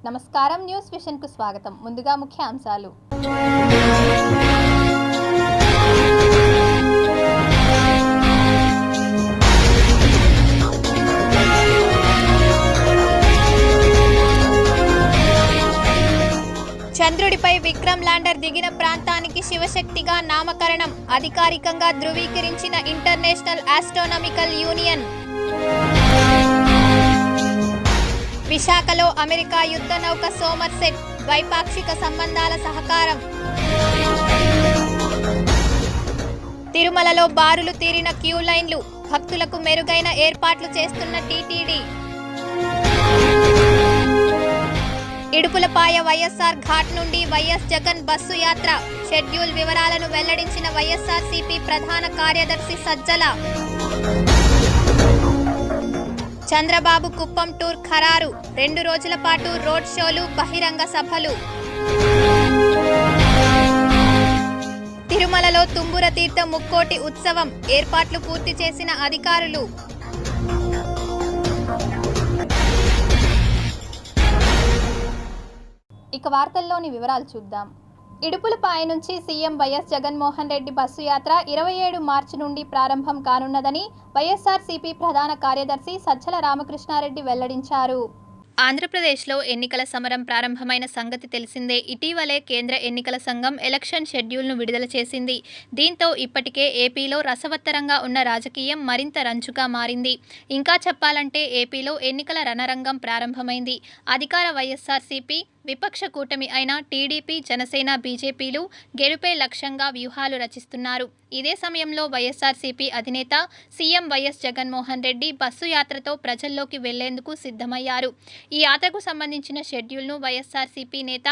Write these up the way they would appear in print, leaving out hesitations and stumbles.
నమస్కారం, news vision కు స్వాగతం. ముందుగా ముఖ్య అంశాలు. చంద్రుడిపై విక్రమ్ ల్యాండర్ దిగిన ప్రాంతానికి శివశక్తిగా నామకరణం అధికారికంగా ధృవీకరించిన ఇంటర్నేషనల్ ఆస్ట్రోనామికల్ యూనియన్. విశాఖలో అమెరికా యుద్ధ నౌక సోమర్సెట్, ద్వైపాక్షిక సంబంధాల సహకారం. తిరుమలలో బారులు తీరిన క్యూ లైన్లు, భక్తులకు మెరుగైన ఏర్పాట్లు చేస్తున్న టీటీడీ. ఇడుపులపాయ వైఎస్ఆర్ ఘాట్ నుండి వైఎస్ జగన్ బస్సు యాత్ర, షెడ్యూల్ వివరాలను వెల్లడించిన వైఎస్ఆర్సీపీ ప్రధాన కార్యదర్శి సజ్జల. చంద్రబాబు కుప్పం టూర్ ఖరారు, 2 రోజుల పాటు రోడ్ షోలు, బహిరంగ సభలు. తిరుమలలో తుంబుర తీర్థ ముక్కోటి ఉత్సవం, ఏర్పాట్లు పూర్తి చేసిన అధికారులు. ఇక వార్తల్లోని వివరాలు చూద్దాం. ఇడుపులపాయ నుంచి CM YS Jaganmohan Reddy bus యాత్ర 27 మార్చి నుండి ప్రారంభం కానున్నదని వైఎస్ఆర్సీపీ ప్రధాన కార్యదర్శి సజ్జల రామకృష్ణారెడ్డి వెల్లడించారు. ఆంధ్రప్రదేశ్లో ఎన్నికల సమరం ప్రారంభమైన సంగతి తెలిసిందే. ఇటీవలే కేంద్ర ఎన్నికల సంఘం ఎలక్షన్ షెడ్యూల్ను విడుదల చేసింది. దీంతో ఇప్పటికే ఏపీలో రసవత్తరంగా ఉన్న రాజకీయం మరింత రంచుగా మారింది. ఇంకా చెప్పాలంటే ఏపీలో ఎన్నికల రణరంగం ప్రారంభమైంది. అధికార వైఎస్ఆర్సీపీ, విపక్ష కూటమి అయిన టీడీపీ, జనసేన, బీజేపీలు గెలుపే లక్ష్యంగా వ్యూహాలు రచిస్తున్నారు. ఇదే సమయంలో వైఎస్ఆర్సీపీ అధినేత CM YS Jaganmohan Reddy bus యాత్రతో ప్రజల్లోకి వెళ్లేందుకు సిద్ధమయ్యారు. ఈ యాత్రకు సంబంధించిన షెడ్యూల్ను వైఎస్ఆర్సీపీ నేత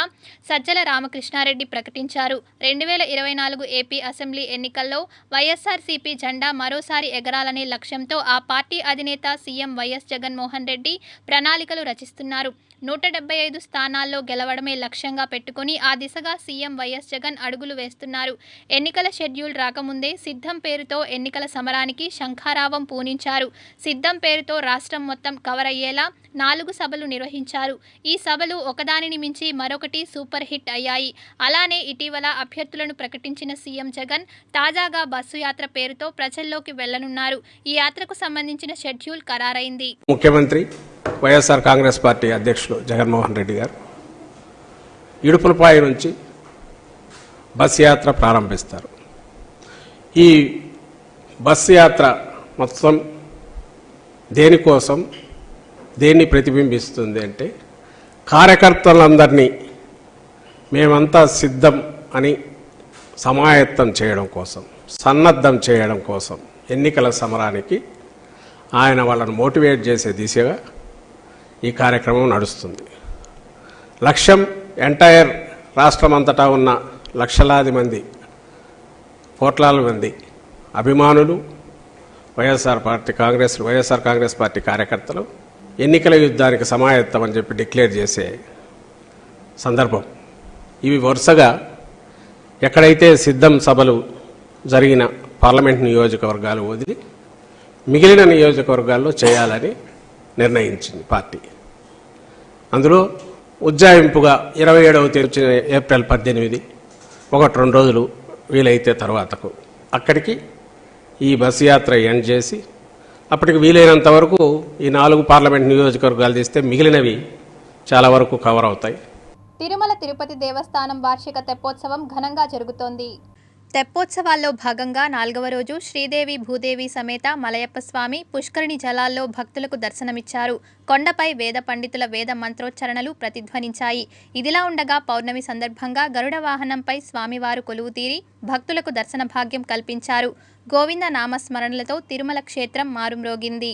సజ్జల రామకృష్ణారెడ్డి ప్రకటించారు. 2024 ఏపీ అసెంబ్లీ ఎన్నికల్లో వైఎస్ఆర్సీపీ జెండా మరోసారి ఎగరాలనే లక్ష్యంతో ఆ పార్టీ అధినేత సీఎం వైఎస్ జగన్మోహన్ రెడ్డి ప్రణాళికలు రచిస్తున్నారు. 175 స్థానాల్లో గెలవడమే లక్ష్యంగా పెట్టుకుని ఆ దిశగా సీఎం వైఎస్ జగన్ అడుగులు వేస్తున్నారు. ఎన్నికల షెడ్యూల్ రాకముందే సిద్ధం పేరుతో ఎన్నికల సమరానికి శంఖారావం పూనించారు. సిద్ధం పేరుతో రాష్ట్రం మొత్తం కవర్ అయ్యేలా 4 సభలు నిర్వహించారు. ఈ సభలు ఒకదానిని మించి మరొకటి సూపర్ హిట్ అయ్యాయి. అలానే ఇటీవల అభ్యర్థులను ప్రకటించిన సీఎం జగన్ తాజాగా బస్సు యాత్ర పేరుతో ప్రజల్లోకి వెళ్లనున్నారు. ఈ యాత్రకు సంబంధించిన షెడ్యూల్ ఖరారైంది. ముఖ్యమంత్రి వైఎస్ఆర్ కాంగ్రెస్ పార్టీ అధ్యక్షులు జగన్మోహన్ రెడ్డి గారు ఇడుపులపాయ నుంచి బస్సు యాత్ర ప్రారంభిస్తారు. ఈ బస్సు యాత్ర మొత్తం దేనికోసం, దేన్ని ప్రతిబింబిస్తుంది అంటే కార్యకర్తలందరినీ మేమంతా సిద్ధం అని సమాయత్తం చేయడం కోసం, సన్నద్ధం చేయడం కోసం ఎన్నికల సమరానికి ఆయన వాళ్ళను మోటివేట్ చేసే దిశగా ఈ కార్యక్రమం నడుస్తుంది. లక్ష్యం ఎంటైర్ రాష్ట్రమంతటా ఉన్న లక్షలాది మంది, కోట్లాది మంది అభిమానులు, వైఎస్ఆర్ కాంగ్రెస్ పార్టీ కార్యకర్తలు ఎన్నికల యుద్ధానికి సమాయత్తం అని చెప్పి డిక్లేర్ చేసే సందర్భం. ఇవి వరుసగా ఎక్కడైతే సిద్ధం సభలు జరిగిన పార్లమెంట్ నియోజకవర్గాలు వదిలి మిగిలిన నియోజకవర్గాల్లో చేయాలని నిర్ణయించింది పార్టీ. అందులో ఉజ్జాయింపుగా 27వ తేదీ ఏప్రిల్ 18, 1-2 రోజులు వీలైతే తర్వాతకు అక్కడికి ఈ బస్సు యాత్ర ఎండ్ చేసి అప్పటికి వీలైనంత వరకు ఈ 4 పార్లమెంట్ నియోజకవర్గాలు తీస్తే మిగిలినవి చాలా వరకు కవర్ అవుతాయి. తిరుమల తిరుపతి దేవస్థానం వార్షిక తెప్పోత్సవం ఘనంగా జరుగుతోంది. తెప్పోత్సవాల్లో భాగంగా 4వ రోజు శ్రీదేవి భూదేవి సమేత మలయప్ప స్వామి పుష్కరిణి జలాల్లో భక్తులకు దర్శనమిచ్చారు. కొండపై వేద పండితుల వేద మంత్రోచ్చరణలు ప్రతిధ్వనించాయి. ఇదిలా ఉండగా పౌర్ణమి సందర్భంగా గరుడ వాహనంపై స్వామివారు కొలువుతీరి భక్తులకు దర్శన భాగ్యం కల్పించారు. గోవింద నామస్మరణలతో తిరుమల క్షేత్రం మారుమ్రోగింది.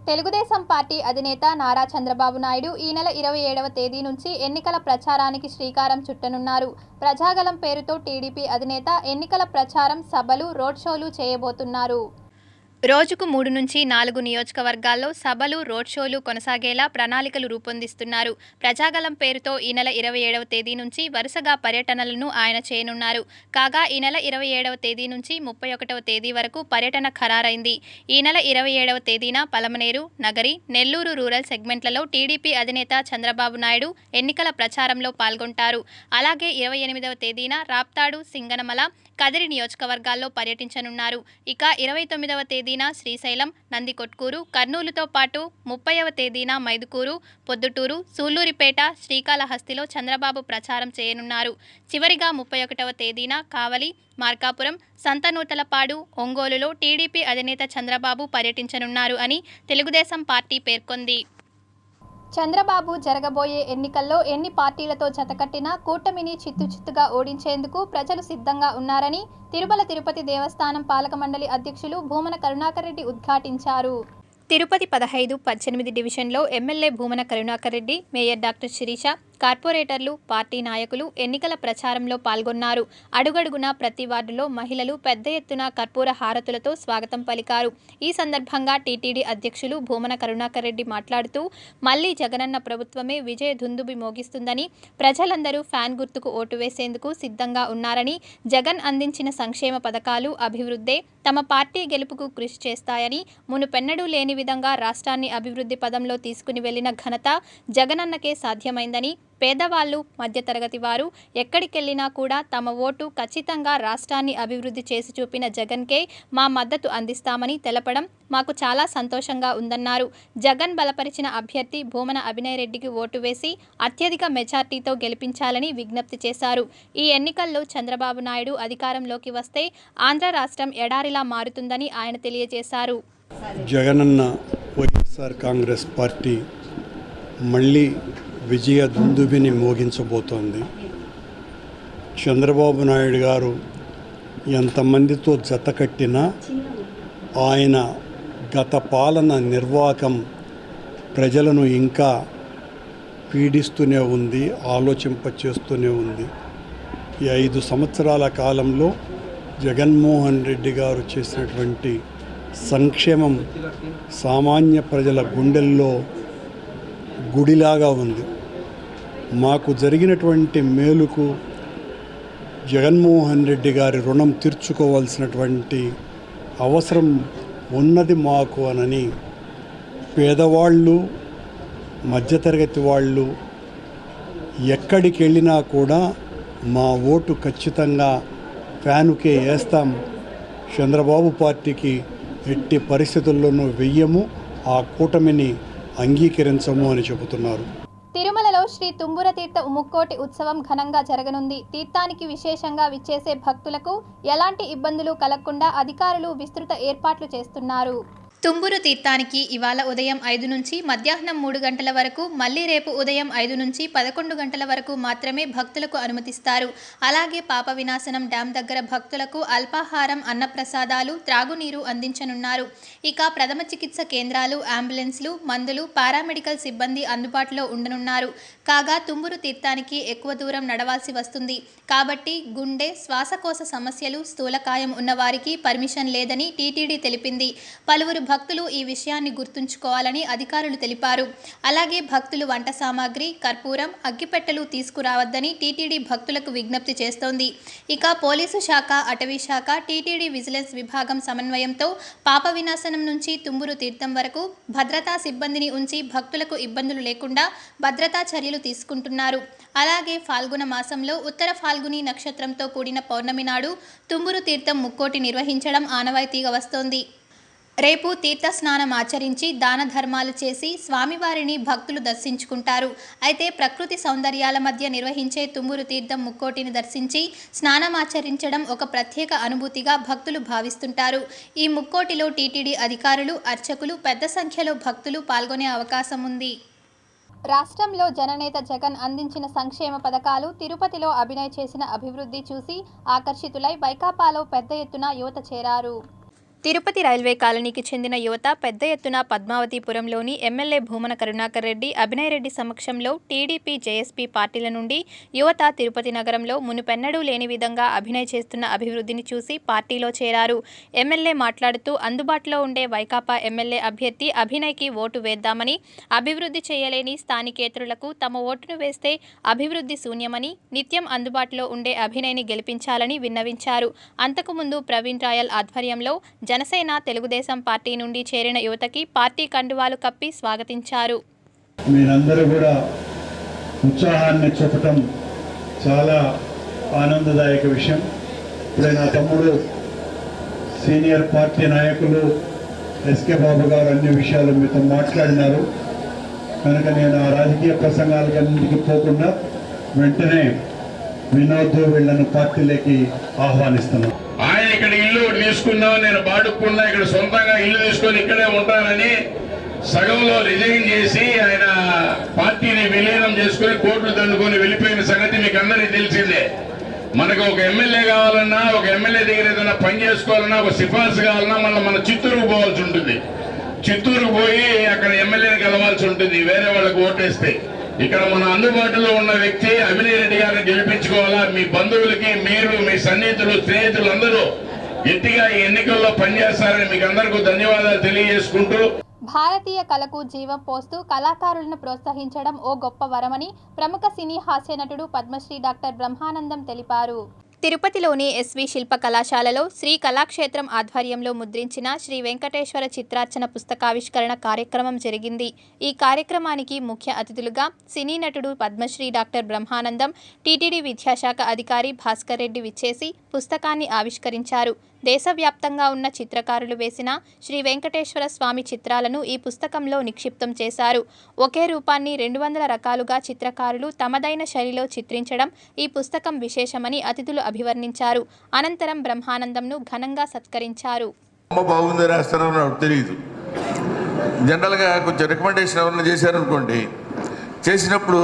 తెలుగుదేశం పార్టీ అధినేత నారా చంద్రబాబు నాయుడు ఈ నెల 27వ తేదీ నుంచి ఎన్నికల ప్రచారానికి శ్రీకారం చుట్టనున్నారు. ప్రజాగళం పేరుతో టీడీపీ అధినేత ఎన్నికల ప్రచారం, సభలు, రోడ్ షోలు చేయబోతున్నారు. రోజుకు 3 నుంచి 4 నియోజకవర్గాల్లో సభలు, రోడ్ షోలు కొనసాగేలా ప్రణాళికలు రూపొందిస్తున్నారు. ప్రజాగళం పేరుతో ఈ నెల 27వ తేదీ నుంచి వరుసగా పర్యటనలను ఆయన చేయనున్నారు. కాగా ఈ నెల 27వ తేదీ నుంచి 31వ తేదీ వరకు పర్యటన ఖరారైంది. ఈ నెల 27వ తేదీన పలమనేరు, నగరి, నెల్లూరు రూరల్ సెగ్మెంట్లలో టీడీపీ అధినేత చంద్రబాబు నాయుడు ఎన్నికల ప్రచారంలో పాల్గొంటారు. అలాగే 28వ తేదీన రాప్తాడు, సింగనమల, కదిరి నియోజకవర్గాల్లో పర్యటించనున్నారు. ఇక 29వ తేదీన శ్రీశైలం, నందికొట్కూరు, కర్నూలుతో పాటు 30వ తేదీన మైదుకూరు, పొద్దుటూరు, సూళ్లూరిపేట, శ్రీకాళహస్తిలో చంద్రబాబు ప్రచారం చేయనున్నారు. చివరిగా 31వ తేదీన కావలి, మార్కాపురం, సంతనూతలపాడు, ఒంగోలులో టీడీపీ అధినేత చంద్రబాబు పర్యటించనున్నారు అని తెలుగుదేశం పార్టీ పేర్కొంది. చంద్రబాబు జరగబోయే ఎన్నికల్లో ఎన్ని పార్టీలతో జతకట్టినా కూటమిని చిత్తుచిత్తుగా ఓడించేందుకు ప్రజలు సిద్ధంగా ఉన్నారని తిరుమల తిరుపతి దేవస్థానం పాలక మండలి అధ్యక్షులు భూమన కరుణాకర్ రెడ్డి ఉద్ఘాటించారు. తిరుపతి 15, 18 డివిజన్లో MLA Bhumana Karunakar Reddy, mayor doctor Sirisha, కార్పొరేటర్లు, పార్టీ నాయకులు ఎన్నికల ప్రచారంలో పాల్గొన్నారు. అడుగడుగునా ప్రతి వార్డులో మహిళలు పెద్ద ఎత్తున కర్పూర హారతులతో స్వాగతం పలికారు. ఈ సందర్భంగా టీటీడీ అధ్యక్షులు భూమన కరుణాకర్ రెడ్డి మాట్లాడుతూ మళ్లీ జగనన్న ప్రభుత్వమే విజయ దుందుబి మోగిస్తుందని, ప్రజలందరూ ఫ్యాన్ గుర్తుకు ఓటు వేసేందుకు సిద్ధంగా ఉన్నారని, జగన్ అందించిన సంక్షేమ పథకాలు, అభివృద్ధే తమ పార్టీ గెలుపుకు కృషి చేస్తాయని, మునుపెన్నడూ లేని విధంగా రాష్ట్రాన్ని అభివృద్ధి పదంలో తీసుకుని వెళ్లిన ఘనత జగనన్నకే సాధ్యమైందని, పేదవాళ్లు, మధ్యతరగతి వారు ఎక్కడికెళ్లినా కూడా తమ ఓటు ఖచ్చితంగా రాష్ట్రాన్ని అభివృద్ధి చేసి చూపిన జగన్కే మా మద్దతు అందిస్తామని తెలపడం మాకు చాలా సంతోషంగా ఉందన్నారు. జగన్ బలపరిచిన అభ్యర్థి భూమన అభినయ్ రెడ్డికి ఓటు వేసి అత్యధిక మెజార్టీతో గెలిపించాలని విజ్ఞప్తి చేశారు. ఈ ఎన్నికల్లో చంద్రబాబు నాయుడు అధికారంలోకి వస్తే ఆంధ్ర రాష్ట్రం ఎడారిలా మారుతుందని ఆయన తెలియజేశారు. జగనన్న వైఎస్ఆర్ కాంగ్రెస్ పార్టీ మళ్ళీ విజయ దుందుబిని మోగించబోతోంది. చంద్రబాబు నాయుడు గారు ఎంతమందితో జత కట్టినా ఆయన గత పాలన నిర్వాహకం ప్రజలను ఇంకా పీడిస్తూనే ఉంది, ఆలోచింపచేస్తూనే ఉంది. ఈ 5 సంవత్సరాల కాలంలో జగన్మోహన్ రెడ్డి గారు చేసినటువంటి సంక్షేమం సామాన్య ప్రజల గుండెల్లో గుడిలాగా ఉంది. మాకు జరిగినటువంటి మేలుకు జగన్మోహన్ రెడ్డి గారి రుణం తీర్చుకోవాల్సినటువంటి అవసరం ఉన్నది మాకు అనని పేదవాళ్ళు, మధ్యతరగతి వాళ్ళు ఎక్కడికి వెళ్ళినా కూడా మా ఓటు ఖచ్చితంగా ఫ్యానుకే వేస్తాం, చంద్రబాబు పార్టీకి ఎట్టి పరిస్థితుల్లోనూ వెయ్యము, ఆ కూటమిని అంగీకరించము అని చెబుతున్నారు. తిరుమలలో శ్రీ తుంబుర తీర్థ ముక్కోటి ఉత్సవం ఘనంగా జరగనుంది. తీర్థానికి విశేషంగా విచ్చేసే భక్తులకు ఎలాంటి ఇబ్బందులు కలగకుండా అధికారులు విస్తృత ఏర్పాట్లు చేస్తున్నారు. తుంబురు తీర్థానికి ఇవాళ ఉదయం 5 నుంచి మధ్యాహ్నం 3 గంటల వరకు, మళ్లీ రేపు ఉదయం 5 నుంచి 11 గంటల వరకు మాత్రమే భక్తులకు అనుమతిస్తారు. అలాగే పాప వినాశనం డ్యాం దగ్గర భక్తులకు అల్పాహారం, అన్నప్రసాదాలు, త్రాగునీరు అందించనున్నారు. ఇక ప్రథమ చికిత్స కేంద్రాలు, అంబులెన్స్లు, మందులు, పారామెడికల్ సిబ్బంది అందుబాటులో ఉండనున్నారు. కాగా తుంబురు తీర్థానికి ఎక్కువ దూరం నడవాల్సి వస్తుంది కాబట్టి గుండె, శ్వాసకోశ సమస్యలు, స్థూలకాయం ఉన్నవారికి పర్మిషన్ లేదని టీటీడీ తెలిపింది. పలువురు భక్తులు ఈ విషయాన్ని గుర్తుంచుకోవాలని అధికారులు తెలిపారు. అలాగే భక్తులు వంట సామాగ్రి, కర్పూరం, అగ్గిపెట్టెలు తీసుకురావద్దని టీటీడీ భక్తులకు విజ్ఞప్తి చేస్తోంది. ఇక పోలీసు శాఖ, అటవీ శాఖ, టీటీడీ విజిలెన్స్ విభాగం సమన్వయంతో పాప వినాశనం నుంచి తుంబురు తీర్థం వరకు భద్రతా సిబ్బందిని ఉంచి భక్తులకు ఇబ్బందులు లేకుండా భద్రతా చర్యలు తీసుకుంటున్నారు. అలాగే ఫాల్గుణ మాసంలో ఉత్తర ఫాల్గుని నక్షత్రంతో కూడిన పౌర్ణమి నాడు తుంబురు తీర్థం ముక్కోటి నిర్వహించడం ఆనవాయితీగా వస్తోంది. రేపు తీర్థ స్నానం ఆచరించి దాన ధర్మాలు చేసి స్వామివారిని భక్తులు దర్శించుకుంటారు. అయితే ప్రకృతి సౌందర్యాల మధ్య నిర్వహించే తుంబురు తీర్థం ముక్కోటిని దర్శించి స్నానమాచరించడం ఒక ప్రత్యేక అనుభూతిగా భక్తులు భావిస్తుంటారు. ఈ ముక్కోటిలో టీటీడీ అధికారులు, అర్చకులు, పెద్ద సంఖ్యలో భక్తులు పాల్గొనే అవకాశం ఉంది. రాష్ట్రంలో జననేత జగన్ అందించిన సంక్షేమ పథకాలు, తిరుపతిలో అభినయ్ చేసిన అభివృద్ధి చూసి ఆకర్షితులై వైకాపాలో పెద్ద ఎత్తున యువత చేరారు. తిరుపతి రైల్వే కాలనీకి చెందిన యువత పెద్ద ఎత్తున పద్మావతిపురంలోని ఎమ్మెల్యే భూమన కరుణాకర్ రెడ్డి, అభినయ్ రెడ్డి సమక్షంలో టీడీపీ, జేఎస్పీ పార్టీల నుండి యువత తిరుపతి నగరంలో మునుపెన్నడూ లేని విధంగా అభినయ్ చేస్తున్న అభివృద్ధిని చూసి పార్టీలో చేరారు. ఎమ్మెల్యే మాట్లాడుతూ అందుబాటులో ఉండే వైకాపా ఎమ్మెల్యే అభ్యర్థి అభినయ్కి ఓటు వేద్దామని, అభివృద్ధి చేయలేని స్థానికేతరులకు తమ ఓటును వేస్తే అభివృద్ధి శూన్యమని, నిత్యం అందుబాటులో ఉండే అభినయ్ని గెలిపించాలని విన్నవించారు. అంతకుముందు ప్రవీణ్ రాయల్ ఆధ్వర్యంలో జనసేన, తెలుగుదేశం పార్టీ నుండి చేరిన యువతకి పార్టీ కండువాలు కప్పి స్వాగతించారు. మీరందరూ కూడా ఉత్సాహాన్ని చూపటం చాలా ఆనందదాయక విషయం. ఇప్పుడే నా తమ్ముడు సీనియర్ పార్టీ నాయకులు ఎస్కే బాబు గారు అన్ని విషయాలు మీతో మాట్లాడినారు కనుక నేను ఆ రాజకీయ ప్రసంగాలన్నింటికి పోకుండా వెంటనే వినోద్ వీళ్ళను పార్టీలోకి ఆహ్వానిస్తున్నాను. ఆయన ఇక్కడ ఇల్లు తీసుకున్నా, నేను బాడుకున్నా, ఇక్కడ సొంతంగా ఇల్లు తీసుకొని ఇక్కడే ఉంటానని సగంలో రిజైన్ చేసి ఆయన పార్టీని విలీనం చేసుకుని కోట్లు దండుకొని వెళ్ళిపోయిన సంగతి మీకు అందరికీ తెలిసిందే. మనకు ఒక ఎమ్మెల్యే కావాలన్నా, ఒక ఎమ్మెల్యే దగ్గర ఏదైనా పని చేసుకోవాలన్నా, ఒక సిఫార్సు కావాలన్నా మళ్ళీ మన చిత్తూరుకు పోవాల్సి ఉంటుంది. చిత్తూరుకు పోయి అక్కడ ఎమ్మెల్యేని గెలవాల్సి ఉంటుంది వేరే వాళ్ళకు ఓటేస్తే. ఇక్కడ మన అందుబాటులో ఉన్న వ్యక్తి అభినయ్ రెడ్డి గారిని గెలిపించుకోవాలా. మీ బంధువులకి, మీరు, మీ సన్నిహితులు, స్నేహితులు అందరూ గట్టిగా ఈ ఎన్నికల్లో పనిచేస్తారని మీకు అందరికీ ధన్యవాదాలు తెలియజేసుకుంటూ, భారతీయ కళకు జీవం పోస్తూ కళాకారులను ప్రోత్సహించడం ఓ గొప్ప వరమని ప్రముఖ సినీ హాస్య నటుడు పద్మశ్రీ డాక్టర్ బ్రహ్మానందం తెలిపారు. తిరుపతిలోని ఎస్వి శిల్ప కళాశాలలో శ్రీ కళాక్షేత్రం ఆధ్వర్యంలో ముద్రించిన శ్రీ వెంకటేశ్వర చిత్రార్చన పుస్తకావిష్కరణ కార్యక్రమం జరిగింది. ఈ కార్యక్రమానికి ముఖ్య అతిథులుగా సినీ నటుడు పద్మశ్రీ డాక్టర్ బ్రహ్మానందం, టీటీడీ విద్యాశాఖ అధికారి భాస్కర్ రెడ్డి విచ్చేసి పుస్తకాన్ని ఆవిష్కరించారు. దేశవ్యాప్తంగా ఉన్న చిత్రకారులు వేసిన శ్రీ వెంకటేశ్వర స్వామి చిత్రాలను ఈ పుస్తకంలో నిక్షిప్తం చేశారు. ఒకే రూపాన్ని 200 రకాలుగా చిత్రకారులు తమదైన శైలిలో చిత్రించడం ఈ పుస్తకం విశేషమని అతిథులు అభివర్ణించారు. అనంతరం బ్రహ్మానందంను ఘనంగా సత్కరించారు. బాగుంది రాస్తారని నాకు తెలియదు. జనరల్గా కొంచెం రికమెండేషన్ ఎవరైనా చేశారనుకోండి, చేసినప్పుడు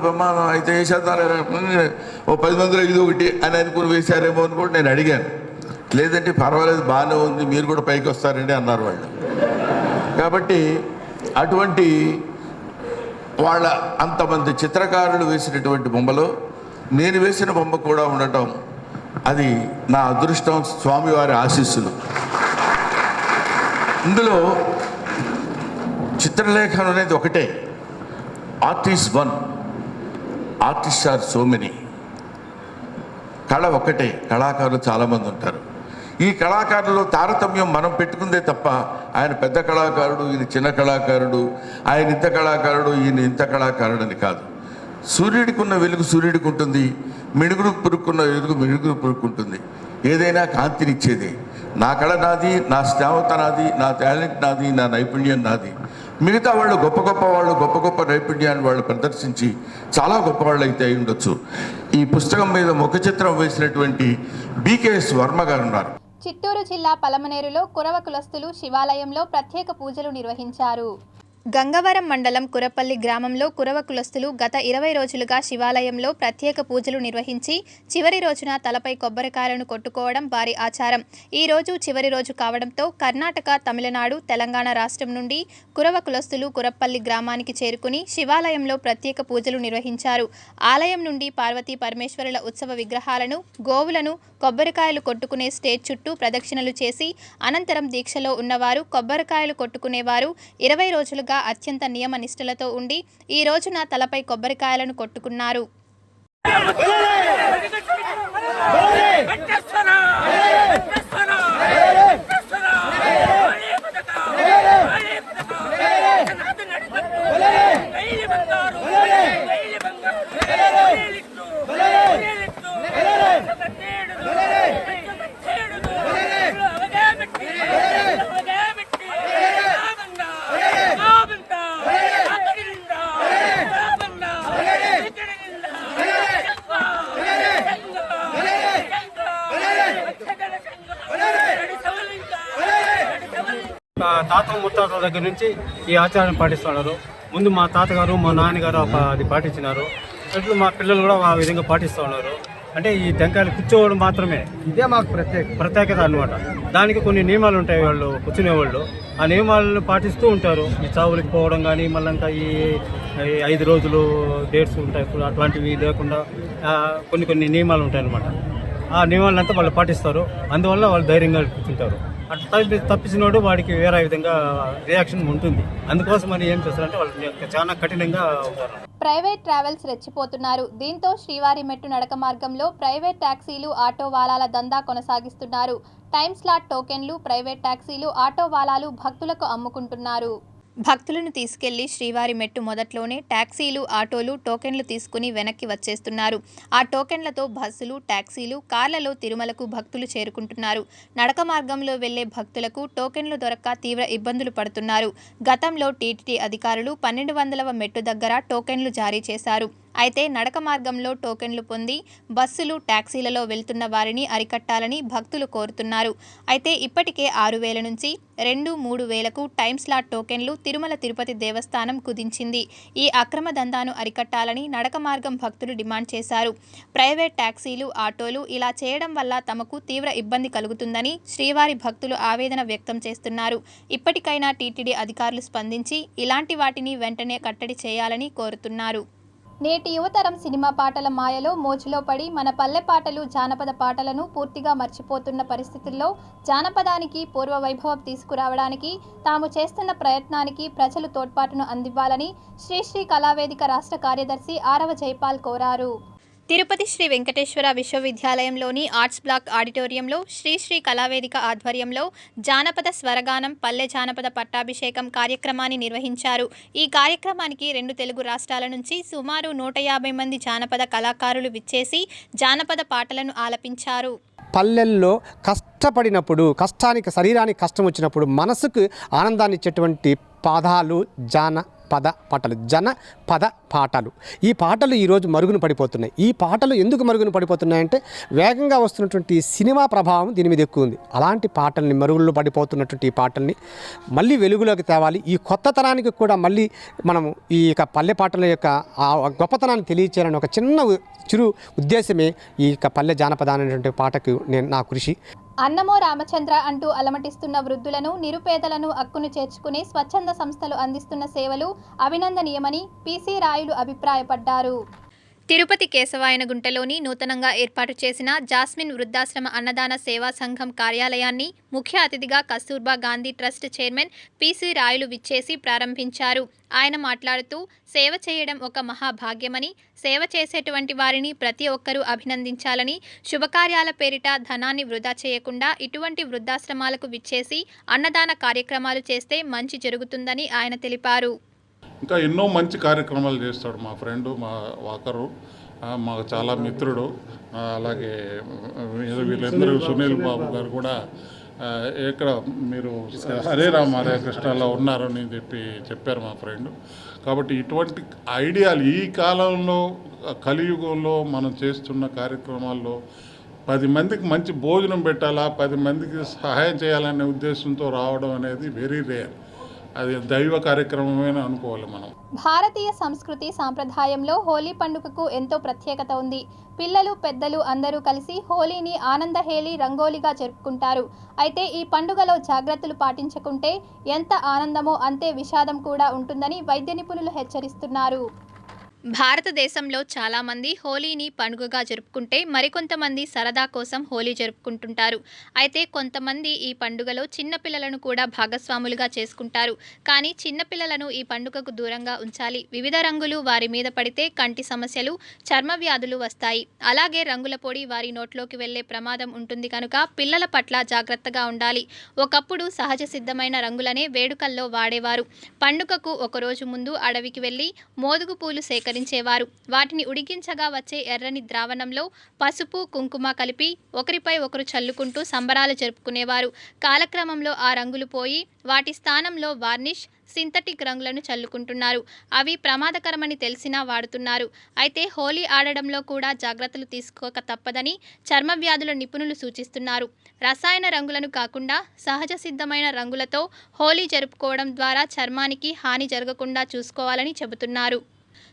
బ్రహ్మాండం అయితే వేసేద్దాం, ఓ 10 మందిలో ఇది ఒకటి అని అనుకుని వేశారేమో అని కూడా నేను అడిగాను. లేదంటే పర్వాలేదు, బాగానే ఉంది, మీరు కూడా పైకి వస్తారండి అన్నారు వాళ్ళు. కాబట్టి అటువంటి వాళ్ళ అంతమంది చిత్రకారులు వేసినటువంటి బొమ్మలో నేను వేసిన బొమ్మ కూడా ఉండటం అది నా అదృష్టం, స్వామివారి ఆశీస్సులు. ఇందులో చిత్రలేఖనం అనేది ఒకటే. Art is one, artist are so many. కళ ఒక్కటే, కళాకారులు చాలామంది ఉంటారు. ఈ కళాకారులలో తారతమ్యం మనం పెట్టుకుందే తప్ప ఆయన పెద్ద కళాకారుడు, ఈయన చిన్న కళాకారుడు, ఆయన ఇంత కళాకారుడు, ఈయన ఇంత కళాకారుడు అని కాదు. సూర్యుడికి ఉన్న వెలుగు సూర్యుడికి ఉంటుంది, మిణుగురు పురుక్కున్న వెలుగు మిణుగురు పురుక్కుంటుంది. ఏదైనా కాంతినిచ్చేది. నా కళ నాది, నా స్థావత నాది, నా టాలెంట్ నాది, నా నైపుణ్యం నాది. మిగతా వాళ్ళు గొప్ప గొప్ప వాళ్ళు గొప్ప గొప్ప నైపుణ్యాన్ని వాళ్ళు ప్రదర్శించి చాలా గొప్పవాళ్ళు అయితే అయి ఉండొచ్చు. ఈ పుస్తకం మీద ముఖ చిత్రం వేసినటువంటి బీకేఎస్ వర్మ గారు ఉన్నారు. చిత్తూరు జిల్లా పలమనేరులో కురవ కులస్తులు శివాలయంలో ప్రత్యేక పూజలు నిర్వహించారు. గంగవరం మండలం కురపల్లి గ్రామంలో కురవ కులస్తులు గత 20 రోజులుగా శివాలయంలో ప్రత్యేక పూజలు నిర్వహించి చివరి రోజున తలపై కొబ్బరికాయలను కొట్టుకోవడం వారి ఆచారం. ఈ రోజు చివరి రోజు కావడంతో కర్ణాటక, తమిళనాడు, తెలంగాణ రాష్ట్రం నుండి కురవ కులస్తులు కురపల్లి గ్రామానికి చేరుకుని శివాలయంలో ప్రత్యేక పూజలు నిర్వహించారు. ఆలయం నుండి పార్వతీ పరమేశ్వరుల ఉత్సవ విగ్రహాలను, గోవులను కొబ్బరికాయలు కొట్టుకునే స్టేజ్ చుట్టూ ప్రదక్షిణలు చేసి అనంతరం దీక్షలో ఉన్నవారు, కొబ్బరికాయలు కొట్టుకునేవారు 20 రోజులుగా అత్యంత నియమ నిష్ఠలతో ఉండి ఈ రోజున తలపై కొబ్బరికాయలను కొట్టుకున్నారు. తాత ముత్తాతల దగ్గర నుంచి ఈ ఆచారాన్ని పాటిస్తున్నారు. ముందు మా తాతగారు, మా నాన్నగారు అది పాటించినారు. అట్లు మా పిల్లలు కూడా ఆ విధంగా పాటిస్తూ ఉన్నారు. అంటే ఈ టెంకాయలు కూర్చోవడం మాత్రమే ఇదే మాకు ప్రత్యేకత అన్నమాట. దానికి కొన్ని నియమాలు ఉంటాయి, వాళ్ళు కూర్చునేవాళ్ళు ఆ నియమాలను పాటిస్తూ ఉంటారు. ఈ చావులకు పోవడం కానీ, మళ్ళీ ఇంకా ఈ 5 రోజులు డేట్స్ ఉంటాయి, అటువంటివి లేకుండా కొన్ని నియమాలు ఉంటాయి అన్నమాట. ఆ నియమాలంతా వాళ్ళు పాటిస్తారు, అందువల్ల వాళ్ళు ధైర్యంగా కూర్చుంటారు. అట్లా తప్పించినోడు వాడికి వేరే విధంగా రియాక్షన్ ఉంటుంది. అందుకోసం అని ఏం చేస్తారంటే వాళ్ళు చాలా కఠినంగా ఉంటారు. ప్రైవేట్ ట్రావెల్స్ రెచ్చిపోతున్నారు. దీంతో శ్రీవారి మెట్టు నడక మార్గంలో ప్రైవేట్ టాక్సీలు, ఆటో వాలాల దందా కొనసాగిస్తున్నారు. టైం స్లాట్ టోకెన్లు ప్రైవేట్ టాక్సీలు, ఆటో వాలాలు భక్తులకు అమ్ముకుంటున్నారు. భక్తులను తీసుకెళ్లి శ్రీవారి మెట్టు మొదట్లోనే టాక్సీలు, ఆటోలు టోకెన్లు తీసుకుని వెనక్కి వచ్చేస్తున్నారు. ఆ టోకెన్లతో బస్సులు, టాక్సీలు, కార్లలో తిరుమలకు భక్తులు చేరుకుంటున్నారు. నడక మార్గంలో వెళ్లే భక్తులకు టోకెన్లు దొరక్క తీవ్ర ఇబ్బందులు పడుతున్నారు. గతంలో టీటీడీ అధికారులు 1200వ మెట్టు దగ్గర టోకెన్లు జారీ చేశారు. అయితే నడక మార్గంలో టోకెన్లు పొంది బస్సులు, టాక్సీలలో వెళ్తున్న వారిని అరికట్టాలని భక్తులు కోరుతున్నారు. అయితే ఇప్పటికే 6000 నుంచి 2-3 టైం స్లాట్ టోకెన్లు తిరుమల తిరుపతి దేవస్థానం కుదించింది. ఈ అక్రమ దందాను అరికట్టాలని నడక మార్గం భక్తులు డిమాండ్ చేశారు. ప్రైవేట్ టాక్సీలు, ఆటోలు ఇలా చేయడం వల్ల తమకు తీవ్ర ఇబ్బంది కలుగుతుందని శ్రీవారి భక్తులు ఆవేదన వ్యక్తం చేస్తున్నారు. ఇప్పటికైనా టీటీడీ అధికారులు స్పందించి ఇలాంటి వాటిని వెంటనే కట్టడి చేయాలని కోరుతున్నారు. నేటి యువతరం సినిమా పాటల మాయలో మోజులో పడి మన పల్లె పాటలు, జానపద పాటలను పూర్తిగా మర్చిపోతున్న పరిస్థితుల్లో జానపదానికి పూర్వ వైభవం తీసుకురావడానికి తాము చేస్తున్న ప్రయత్నానికి ప్రజలు తోడ్పాటును అందివ్వాలని శ్రీ కళావేదిక రాష్ట్ర కార్యదర్శి ఆరవ జైపాల్ కోరారు. తిరుపతి శ్రీ వెంకటేశ్వర విశ్వవిద్యాలయంలోని ఆర్ట్స్ బ్లాక్ ఆడిటోరియంలో శ్రీ కళావేదిక ఆధ్వర్యంలో జానపద స్వరగానం, పల్లె జానపద పట్టాభిషేకం కార్యక్రమాన్ని నిర్వహించారు. ఈ కార్యక్రమానికి 2 తెలుగు రాష్ట్రాల నుంచి సుమారు 150 మంది జానపద కళాకారులు విచ్చేసి జానపద పాటలను ఆలపించారు. పల్లెల్లో కష్టపడినప్పుడు, కష్టానికి శరీరానికి కష్టం వచ్చినప్పుడు మనసుకు ఆనందాన్ని ఇచ్చేటువంటి పాదాలు జానపద పాటలు. ఈ పాటలు ఈరోజు మరుగున పడిపోతున్నాయి. ఈ పాటలు ఎందుకు మరుగున పడిపోతున్నాయంటే వేగంగా వస్తున్నటువంటి సినిమా ప్రభావం దీని మీద ఎక్కువ ఉంది. అలాంటి పాటల్ని, మరుగుల్లో పడిపోతున్నటువంటి ఈ పాటల్ని మళ్ళీ వెలుగులోకి తేవాలి. ఈ కొత్త తరానికి కూడా మళ్ళీ మనము ఈ పల్లె పాటల యొక్క ఆ గొప్పతనాన్ని తెలియచేయాలని ఒక చిరు ఉద్దేశమే ఈ పల్లె జానపద అనేటువంటి పాటకు నా కృషి. అన్నమో రామచంద్ర అంటూ అలమటిస్తున్న వృద్ధులను, నిరుపేదలను అక్కును చేర్చుకునే స్వచ్ఛంద సంస్థలు అందిస్తున్న సేవలు అభినందనీయమని పీసీ రాయులు అభిప్రాయపడ్డారు. తిరుపతి కేశవాయనగుంటలోని నూతనంగా ఏర్పాటు చేసిన జాస్మిన్ వృద్ధాశ్రమ అన్నదాన సేవా సంఘం కార్యాలయాన్ని ముఖ్య అతిథిగా Kasturba Gandhi trust chairman PC Rayulu విచ్చేసి ప్రారంభించారు. ఆయన మాట్లాడుతూ సేవ చేయడం ఒక మహాభాగ్యమని, సేవ చేసేటువంటి వారిని ప్రతి ఒక్కరూ అభినందించాలని, శుభకార్యాల పేరిట ధనాన్ని వృధా చేయకుండా ఇటువంటి వృద్ధాశ్రమాలకు విచ్చేసి అన్నదాన కార్యక్రమాలు చేస్తే మంచి జరుగుతుందని ఆయన తెలిపారు. ఇంకా ఎన్నో మంచి కార్యక్రమాలు చేస్తాడు మా ఫ్రెండు, మా వాకరు, మాకు చాలా మిత్రుడు. అలాగే వీళ్ళందరూ సునీల్ బాబు గారు కూడా ఎక్కడ మీరు హరే రామ హరే కృష్ణలో ఉన్నారని చెప్పారు మా ఫ్రెండ్. కాబట్టి ఇటువంటి ఐడియాలు ఈ కాలంలో, కలియుగంలో మనం చేస్తున్న కార్యక్రమాల్లో 10 మందికి మంచి భోజనం పెట్టాలా, 10 మందికి సహాయం చేయాలనే ఉద్దేశంతో రావడం అనేది వెరీ రేర్. అది దైవ కార్యక్రమమేనా అనుకోవాలి మనం. భారతీయ సంస్కృతి సాంప్రదాయంలో హోలీ పండుగకు ఎంతో ప్రత్యేకత ఉంది. పిల్లలు, పెద్దలు అందరూ కలిసి హోలీని ఆనందహేళి రంగోలిగా జరుపుకుంటారు. అయితే ఈ పండుగలో జాగ్రత్తలు పాటించకుంటే ఎంత ఆనందమో అంతే విషాదం కూడా ఉంటుందని వైద్య నిపుణులు హెచ్చరిస్తున్నారు. భారతదేశంలో చాలామంది హోలీని పండుగగా జరుపుకుంటే మరికొంతమంది సరదా కోసం హోలీ జరుపుకుంటుంటారు. అయితే కొంతమంది ఈ పండుగలో చిన్నపిల్లలను కూడా భాగస్వాములుగా చేసుకుంటారు. కానీ చిన్నపిల్లలను ఈ పండుగకు దూరంగా ఉంచాలి. వివిధ రంగులు వారి మీద పడితే కంటి సమస్యలు, చర్మ వ్యాధులు వస్తాయి. అలాగే రంగుల పొడి వారి నోట్లోకి వెళ్లే ప్రమాదం ఉంటుంది కనుక పిల్లల పట్ల జాగ్రత్తగా ఉండాలి. ఒకప్పుడు సహజ సిద్ధమైన రంగులనే వేడుకల్లో వాడేవారు. పండుగకు ఒకరోజు ముందు అడవికి వెళ్లి మోదుగు పూలు సేకరించేవారు. వాటిని ఉడికించగా వచ్చే ఎర్రని ద్రావణంలో పసుపు, కుంకుమ కలిపి ఒకరిపై ఒకరు చల్లుకుంటూ సంబరాలు జరుపుకునేవారు. కాలక్రమంలో ఆ రంగులు పోయి వాటి స్థానంలో వార్నిష్, సింథటిక్ రంగులను చల్లుకుంటున్నారు. అవి ప్రమాదకరమని తెలిసినా వాడుతున్నారు. అయితే హోలీ ఆడడంలో కూడా జాగ్రత్తలు తీసుకోక తప్పదని చర్మ వ్యాధుల నిపుణులు సూచిస్తున్నారు. రసాయన రంగులను కాకుండా సహజ సిద్ధమైన రంగులతో హోలీ జరుపుకోవడం ద్వారా చర్మానికి హాని జరగకుండా చూసుకోవాలని చెబుతున్నారు.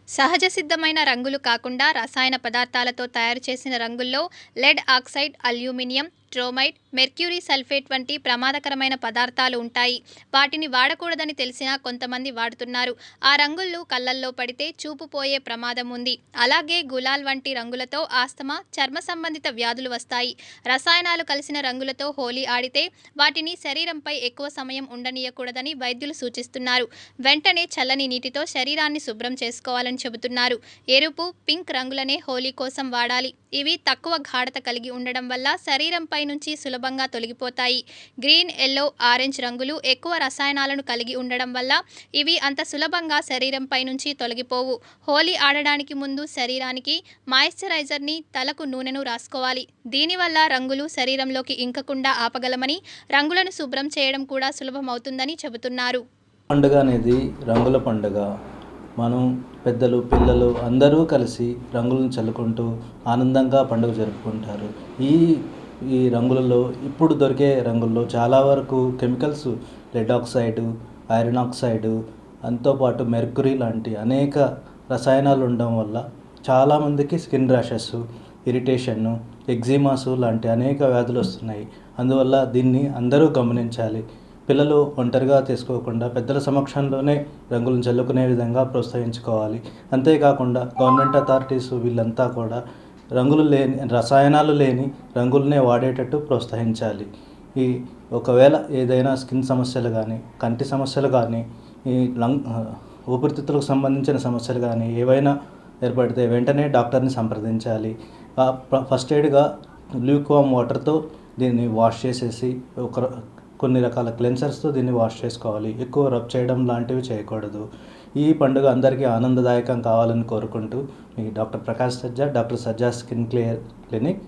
సహజ సిద్ధమైన రంగులు కాకుండా రసాయన పదార్థాలతో తయారు చేసిన రంగుల్లో lead oxide, aluminium, bromide, mercury sulphate వంటి ప్రమాదకరమైన పదార్థాలు ఉంటాయి. వాటిని వాడకూడదని తెలిసినా కొంతమంది వాడుతున్నారు. ఆ రంగులు కళ్ళల్లో పడితే చూపు పోయే ప్రమాదం ఉంది. అలాగే గులాల్ వంటి రంగులతో ఆస్తమా, చర్మ సంబంధిత వ్యాధులు వస్తాయి. రసాయనాలు కలిసిన రంగులతో హోలీ ఆడితే వాటిని శరీరంపై ఎక్కువ సమయం ఉండనీయకూడదని వైద్యులు సూచిస్తున్నారు. వెంటనే చల్లని నీటితో శరీరాన్ని శుభ్రం చేసుకోవాలని చెబుతున్నారు. ఎరుపు, పింక్ రంగులనే హోలీ కోసం వాడాలి. ఇవి తక్కువ గాఢత కలిగి ఉండడం వల్ల శరీరంపై నుంచి సులభంగా తొలగిపోతాయి. గ్రీన్, ఎల్లో, ఆరెంజ్ రంగులు ఎక్కువ రసాయనాలను కలిగి ఉండడం వల్ల ఇవి అంత సులభంగా శరీరంపై నుంచి తొలగిపోవు. హోలీ ఆడడానికి ముందు శరీరానికి మాయిశ్చరైజర్ని, తలకు నూనెను రాసుకోవాలి. దీనివల్ల రంగులు శరీరంలోకి ఇంకకుండా ఆపగలమని, రంగులను శుభ్రం చేయడం కూడా సులభమవుతుందని చెబుతున్నారు. పండుగ అనేది రంగుల పండుగ. మనం పెద్దలు, పిల్లలు అందరూ కలిసి రంగులను చల్లుకుంటూ ఆనందంగా పండుగ జరుపుకుంటారు. ఈ రంగులలో ఇప్పుడు దొరికే రంగుల్లో చాలా వరకు chemicals, lead oxide, iron oxide, అంతోపాటు మెర్క్యూరీ లాంటి అనేక రసాయనాలు ఉండడం వల్ల చాలామందికి స్కిన్ ర్యాషెస్, ఇరిటేషన్ను, ఎగ్జిమాసు లాంటి అనేక వ్యాధులు వస్తున్నాయి. అందువల్ల దీన్ని అందరూ గమనించాలి. పిల్లలు ఒంటరిగా తీసుకోకుండా పెద్దల సమక్షంలోనే రంగులను చల్లుకునే విధంగా ప్రోత్సహించుకోవాలి. అంతేకాకుండా గవర్నమెంట్ అథారిటీస్ వీళ్ళంతా కూడా రసాయనాలు లేని రంగులనే వాడేటట్టు ప్రోత్సహించాలి. ఒకవేళ ఏదైనా స్కిన్ సమస్యలు కానీ, కంటి సమస్యలు కానీ, ఊపిరితిత్తులకు సంబంధించిన సమస్యలు కానీ ఏవైనా ఏర్పడితే వెంటనే డాక్టర్ని సంప్రదించాలి. ఫస్ట్ ఎయిడ్గా ల్యూక్వామ్ వాటర్తో దీన్ని వాష్ చేసేసి కొన్ని రకాల క్లెన్సర్స్తో దీన్ని వాష్ చేసుకోవాలి. ఎక్కువ రబ్ చేయడం లాంటివి చేయకూడదు. ఈ పండుగ అందరికీ ఆనందదాయకం కావాలని కోరుకుంటూ మీ doctor Prakash Sajja, doctor Sajja skin care clinic,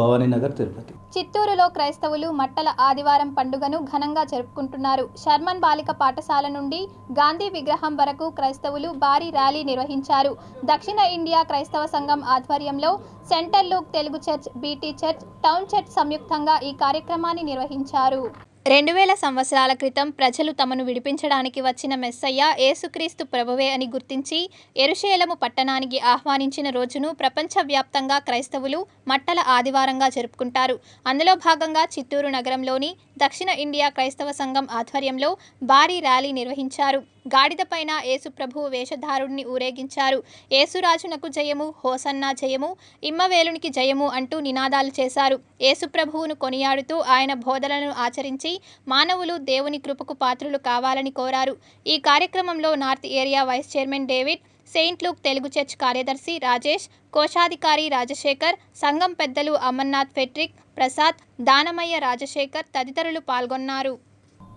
Bhavaninagar, Tirupati. చిత్తూరులో క్రైస్తవులు మట్టల ఆదివారం పండుగను ఘనంగా జరుపుకుంటున్నారు. షర్మన్ బాలిక పాఠశాల నుండి గాంధీ విగ్రహం వరకు క్రైస్తవులు భారీ ర్యాలీ నిర్వహించారు. దక్షిణ ఇండియా క్రైస్తవ సంఘం ఆధ్వర్యంలో centre Luke Telugu church, BT church, town church సంయుక్తంగా ఈ కార్యక్రమాన్ని నిర్వహించారు. 2000 సంవత్సరాల క్రితం ప్రజలు తమను విడిపించడానికి వచ్చిన మెస్సయ్య యేసుక్రీస్తు ప్రభువే అని గుర్తించి యెరూషలేము పట్టణానికి ఆహ్వానించిన రోజును ప్రపంచవ్యాప్తంగా క్రైస్తవులు మట్టల ఆదివారంగా జరుపుకుంటారు. అందులో భాగంగా చిత్తూరు నగరంలోని దక్షిణ ఇండియా క్రైస్తవ సంఘం ఆధ్వర్యంలో భారీ ర్యాలీ నిర్వహించారు. గాడిద పైన యేసు ప్రభువు వేషధారుడిని ఊరేగించారు. యేసురాజునకు జయము, హోసన్నా జయము, ఇమ్మవేలునికి జయము అంటూ నినాదాలు చేశారు. యేసు ప్రభువును కొనియాడుతూ ఆయన బోధనలను ఆచరించి మానవులు దేవుని కృపకు పాత్రులు కావాలని కోరారు. ఈ కార్యక్రమంలో north area vice chairman David, saint Luke Telugu church కార్యదర్శి రాజేష్, కోశాధికారి రాజశేఖర్, సంఘం పెద్దలు అమర్నాథ్ ఫెట్రిక్, ప్రసాద్, దానమయ్య రాజశేఖర్ తదితరులు పాల్గొన్నారు.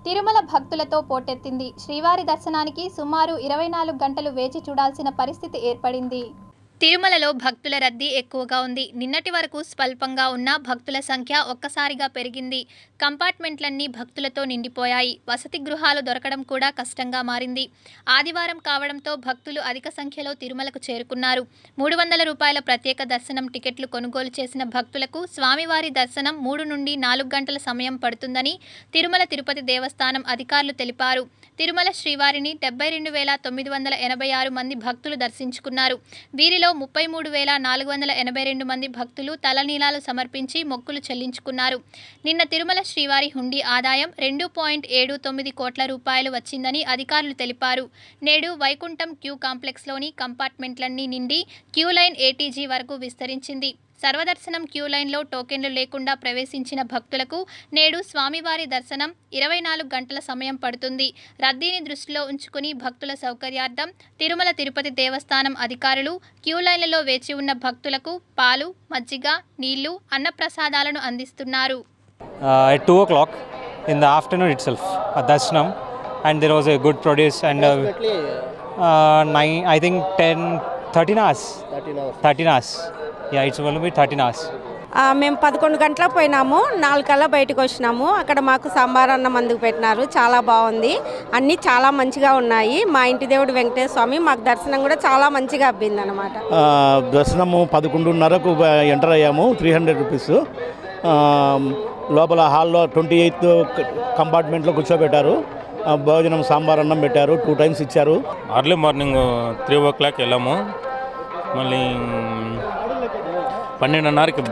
తిరుమల భక్తులతో పోటెత్తింది. శ్రీవారి దర్శనానికి సుమారు 24 గంటలు వేచి చూడాల్సిన పరిస్థితి ఏర్పడింది. తిరుమలలో భక్తుల రద్దీ ఎక్కువగా ఉంది. నిన్నటి వరకు స్వల్పంగా ఉన్న భక్తుల సంఖ్య ఒక్కసారిగా పెరిగింది. కంపార్ట్మెంట్లన్నీ భక్తులతో నిండిపోయాయి. వసతి గృహాలు దొరకడం కూడా కష్టంగా మారింది. ఆదివారం కావడంతో భక్తులు అధిక సంఖ్యలో తిరుమలకు చేరుకున్నారు. 300 రూపాయల ప్రత్యేక దర్శనం టికెట్లు కొనుగోలు చేసిన భక్తులకు స్వామివారి దర్శనం 3 నుండి 4 గంటల సమయం పడుతుందని తిరుమల తిరుపతి దేవస్థానం అధికారులు తెలిపారు. తిరుమల శ్రీవారిని 72,986 మంది భక్తులు దర్శించుకున్నారు. వీరిలో 33,482 మంది భక్తులు తలనీలాలు సమర్పించి మొక్కులు చెల్లించుకున్నారు. నిన్న తిరుమల శ్రీవారి హుండీ ఆదాయం 2.79 కోట్ల రూపాయలు వచ్చిందని అధికారులు తెలిపారు. నేడు వైకుంఠం క్యూ కాంప్లెక్స్లోని కంపార్ట్మెంట్లన్నీ నిండి క్యూ లైన్ ఏటీజీ వరకు విస్తరించింది. సర్వదర్శనం క్యూ లైన్లో టోకెన్లు లేకుండా ప్రవేశించిన భక్తులకు నేడు స్వామివారి దర్శనం 24 గంటల సమయం పడుతుంది. రద్దీని దృష్టిలో ఉంచుకుని భక్తుల సౌకర్యార్థం తిరుమల తిరుపతి దేవస్థానం అధికారులు క్యూ లైన్లలో వేచి ఉన్న భక్తులకు పాలు, మజ్జిగ, నీళ్లు, అన్నప్రసాదాలను అందిస్తున్నారు. At 2 o'clock in the afternoon itself, darshanam, and there was a good produce and 9, I think 13 hours. 13 hours. Yeah, it's going to be 13 hours. మేము 11 గంటలకు పోయినాము, 4 కల్లా బయటకు వచ్చినాము. అక్కడ మాకు సాంబార్ అన్నం అందుకు పెట్టినారు, చాలా బాగుంది. అన్నీ చాలా మంచిగా ఉన్నాయి. మా ఇంటి దేవుడు వెంకటేశ్వర స్వామి, మాకు దర్శనం కూడా చాలా మంచిగా అబ్బింది అనమాట. దర్శనము 11:30కు ఎంటర్ అయ్యాము. 300 రూపీస్. లోపల హాల్లో 28th కంపార్ట్మెంట్లో కూర్చోబెట్టారు. భోజనం సాంబార్ అన్నం పెట్టారు, 2 times ఇచ్చారు. అర్లీ మార్నింగ్ 3 o'clock వెళ్ళాము, మళ్ళీ 12:30కి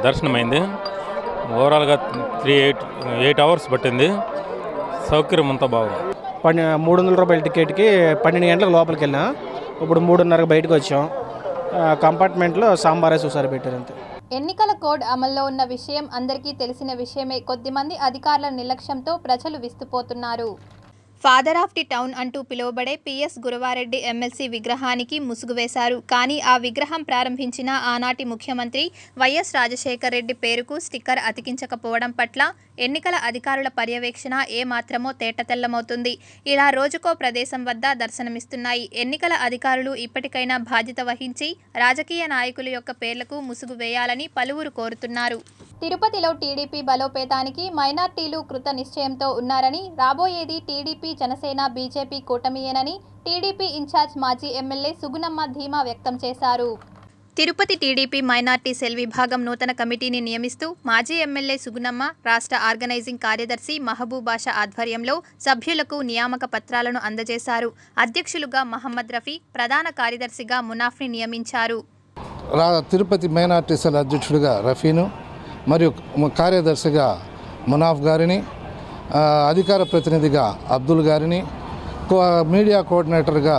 దర్శనమైంది. ఓవరాల్గా 8 hours పట్టింది. సౌకర్యం అంతా బాగుంది. 300 రూపాయల టికెట్కి 12 గంటలకు లోపలికి వెళ్ళినా, ఇప్పుడు 3:30కి బయటకు వచ్చాం. కంపార్ట్మెంట్లో సాంబార్ రైస్ ఒకసారి పెట్టారు అంతే. ఎన్నికల కోడ్ అమల్లో ఉన్న విషయం అందరికీ తెలిసిన విషయమే. కొద్దిమంది అధికారుల నిర్లక్ష్యంతో ప్రజలు విస్తుపోతున్నారు. ఫాదర్ ఆఫ్ ది టౌన్ అంటూ పిలువబడే పిఎస్ గురవారెడ్డి ఎమ్మెల్సీ విగ్రహానికి ముసుగు వేశారు. కానీ ఆ విగ్రహం ప్రారంభించిన ఆనాటి ముఖ్యమంత్రి వైఎస్ రాజశేఖర రెడ్డి పేరుకు స్టిక్కర్ అతికించకపోవడం పట్ల ఎన్నికల అధికారుల పర్యవేక్షణ ఏమాత్రమో తేటతెల్లమవుతుంది. ఇలా రోజుకో ప్రదేశం వద్ద దర్శనమిస్తున్నాయి. ఎన్నికల అధికారులు ఇప్పటికైనా బాధ్యత వహించి రాజకీయ నాయకుల యొక్క పేర్లకు ముసుగు వేయాలని పలువురు కోరుతున్నారు. తిరుపతిలో టీడీపీ బలోపేతానికి మైనార్టీలు కృత నిశ్చయంతో ఉన్నారని, రాబోయేది టీడీపీ, జనసేన, బీజేపీ కూటమియేనని టీడీపీ ఇన్ఛార్జ్ మాజీ ఎమ్మెల్యే సుగుణమ్మ ధీమా వ్యక్తం చేశారు. తిరుపతి టీడీపీ మైనార్టీ సెల్ విభాగం నూతన కమిటీని నియమిస్తూ మాజీ ఎమ్మెల్యే సుగుణమ్మ, రాష్ట్ర ఆర్గనైజింగ్ కార్యదర్శి మహబూబ్ బాషా ఆధ్వర్యంలో సభ్యులకు నియామక పత్రాలను అందజేశారు. అధ్యక్షులుగా మహమ్మద్ రఫీ, ప్రధాన కార్యదర్శిగా మునాఫ్ని నియమించారు. తిరుపతి మైనార్టీ సెల్ అధ్యక్షుడిగా రఫీను మరియు కార్యదర్శిగా మునాఫ్ గారిని, అధికార ప్రతినిధిగా అబ్దుల్ గారిని, మీడియా కోఆర్డినేటర్గా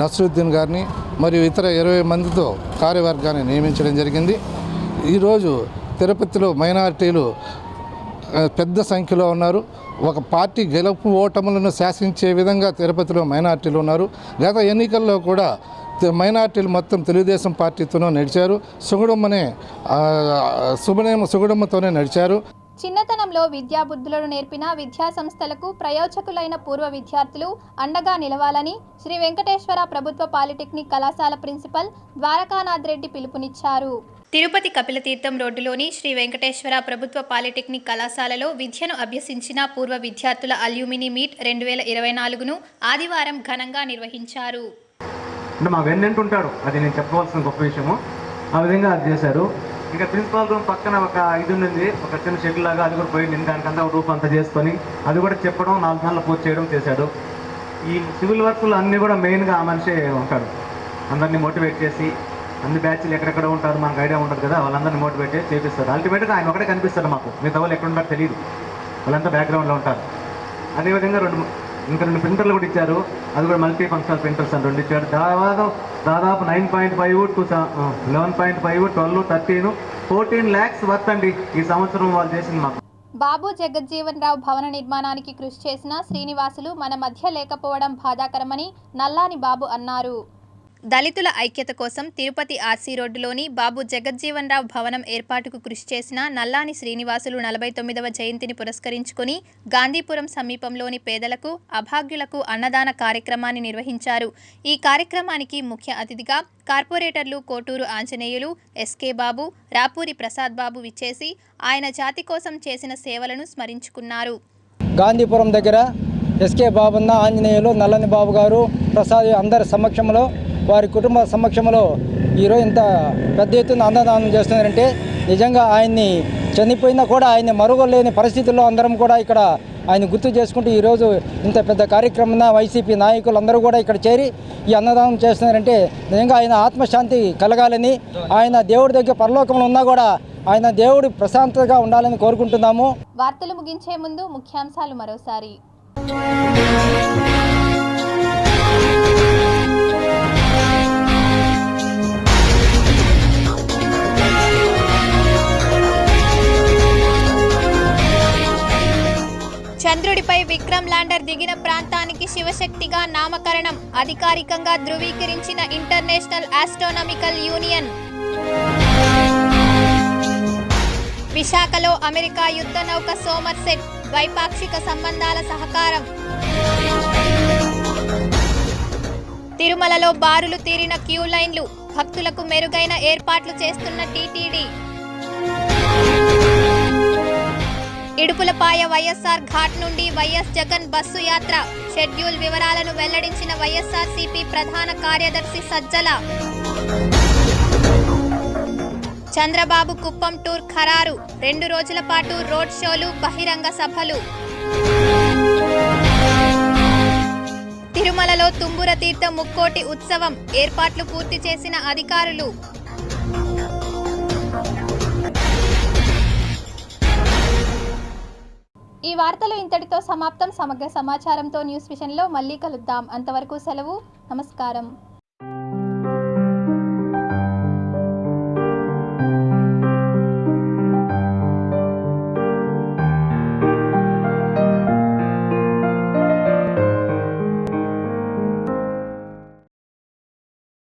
నస్రుద్దీన్ గారిని మరియు ఇతర 20 మందితో కార్యవర్గాన్ని నియమించడం జరిగింది. ఈరోజు తిరుపతిలో మైనారిటీలు పెద్ద సంఖ్యలో ఉన్నారు. ఒక పార్టీ గెలుపు ఓటములను శాసించే విధంగా తిరుపతిలో మైనారిటీలు ఉన్నారు. గత ఎన్నికల్లో కూడా మైనార్టీలు మొత్తం తెలుగుదేశం పార్టీతోనే నడిచారు. సుగుణమ్మతోనే నడిచారు. చిన్నతనంలో విద్యాబుద్ధులను నేర్పిన విద్యా సంస్థలకు ప్రయోజకులైన పూర్వ విద్యార్థులు అండగా నిలవాలని శ్రీ వెంకటేశ్వర ప్రభుత్వ పాలిటెక్నిక్ కళాశాల ప్రిన్సిపల్ ద్వారకానాథ్ రెడ్డి పిలుపునిచ్చారు. తిరుపతి కపిలతీర్థం రోడ్డులోని శ్రీ వెంకటేశ్వర ప్రభుత్వ పాలిటెక్నిక్ కళాశాలలో విద్యను అభ్యసించిన పూర్వ విద్యార్థుల అల్యూమిని మీట్ 2024ను ఆదివారం ఘనంగా నిర్వహించారు. అంటే మా వెన్నెంట్ ఉంటాడు, అది నేను చెప్పవలసిన గొప్ప విషయము. ఆ విధంగా అది చేశారు. ఇంకా ప్రిన్సిపాల్ రూమ్ పక్కన ఒక ఇది ఉంది, ఒక చిన్న షెడ్ లాగా, అది కూడా పోయింది. దానికంతా రూప్ అంతా చేసుకొని అది కూడా చెప్పడం, 4 నెలలు పూర్తి చేయడం చేశాడు. ఈ సివిల్ వర్క్స్లో అన్నీ కూడా మెయిన్గా ఆ మనిషే ఉంటాడు. అందరినీ మోటివేట్ చేసి, అన్ని బ్యాచ్లు ఎక్కడెక్కడ ఉంటారు మనకు ఐడియా ఉంటుంది కదా, వాళ్ళందరినీ మోటివేట్ చేసి చేపిస్తారు. అల్టిమేట్గా ఆయన ఒకటే కనిపిస్తారు మాకు, మిగతా వాళ్ళు ఎక్కడ ఉంటారో తెలియదు, వాళ్ళంతా బ్యాక్గ్రౌండ్లో ఉంటారు. అదేవిధంగా 2 ప్రింటర్లు కూడా ఇచ్చారు. అది కూడా మల్టీ ఫంక్షనల్ ప్రింటర్స్ అని 2 ఇచ్చారు. దాదాపు 9.5 to 11.5, 12, 13, 14 lakhs వర్త్ అండి ఈ సంవత్సరం వాళ్ళు చేసింది మాకు. బాబు జగజ్జీవన్ రావు భవన నిర్మాణానికి కృషి చేసిన శ్రీనివాసులు మన మధ్య లేకపోవడం బాధాకరమని నల్లాని బాబు అన్నారు. దళితుల ఐక్యత కోసం తిరుపతి ఆర్సీ రోడ్డులోని బాబు జగజ్జీవన్ రావు భవనం ఏర్పాటుకు కృషి చేసిన నల్లాని శ్రీనివాసులు 49వ జయంతిని పురస్కరించుకుని గాంధీపురం సమీపంలోని పేదలకు, అభాగ్యులకు అన్నదాన కార్యక్రమాన్ని నిర్వహించారు. ఈ కార్యక్రమానికి ముఖ్య అతిథిగా కార్పొరేటర్లు కోటూరు ఆంజనేయులు, ఎస్కే బాబు, రాపూరి ప్రసాద్ బాబు విచ్చేసి ఆయన జాతి కోసం చేసిన సేవలను స్మరించుకున్నారు. గాంధీపురం దగ్గర ఎస్కే బాబన్న, ఆంజనేయులు, నల్లని బాబు గారు, ప్రసాద్ అందరి సమక్షంలో, వారి కుటుంబ సమక్షంలో ఈరోజు ఇంత పెద్ద ఎత్తున అన్నదానం చేస్తున్నారంటే నిజంగా ఆయన్ని చనిపోయినా కూడా ఆయన్ని మరుగలేని పరిస్థితుల్లో అందరం కూడా ఇక్కడ ఆయన గుర్తు చేసుకుంటూ ఈరోజు ఇంత పెద్ద కార్యక్రమం వైసీపీ నాయకులు అందరూ కూడా ఇక్కడ చేరి ఈ అన్నదానం చేస్తున్నారంటే నిజంగా ఆయన ఆత్మశాంతి కలగాలని, ఆయన దేవుడి దగ్గర పరలోకంలో ఉన్నా కూడా ఆయన దేవుడి ప్రశాంతంగా ఉండాలని కోరుకుంటున్నాము. వార్తలు ముగించే ముందు ముఖ్యాంశాలు మరోసారి. చంద్రుడిపై విక్రమ్ ల్యాండర్ దిగిన ప్రాంతానికి శివశక్తిగా నామకరణం, అధికారికంగా ధృవీకరించిన ఇంటర్నేషనల్ ఆస్ట్రోనామికల్ యూనియన్. విశాఖలో అమెరికా యుద్ధ నౌక సోమర్సెట్, ద్వైపాక్షిక సంబంధాల సహకారం. తిరుమలలో బారులు తీరిన క్యూ లైన్లు, భక్తులకు మెరుగైన ఏర్పాట్లు చేస్తున్న టీటీడీ. ఇడుపులపాయ వైఎస్ఆర్ ఘాట్ నుండి వైఎస్ జగన్ బస్సు యాత్ర, షెడ్యూల్ వివరాలను వెల్లడించిన వైఎస్ఆర్సీపీ ప్రధాన కార్యదర్శి సజ్జల. చంద్రబాబు కుప్పం టూర్ ఖరారు, 2 రోజుల పాటు రోడ్ షోలు, బహిరంగ సభలు. తిరుమలలో తుంబుర తీర్థ ముక్కోటి ఉత్సవం ఏర్పాట్లు పూర్తి చేసిన అధికారులు. ఈ వార్తలు ఇంతటితో సమాప్తం. సమగ్ర సమాచారంతో న్యూస్ విషన్లో మళ్ళీ కలుద్దాం. అంతవరకు సెలవు. నమస్కారం.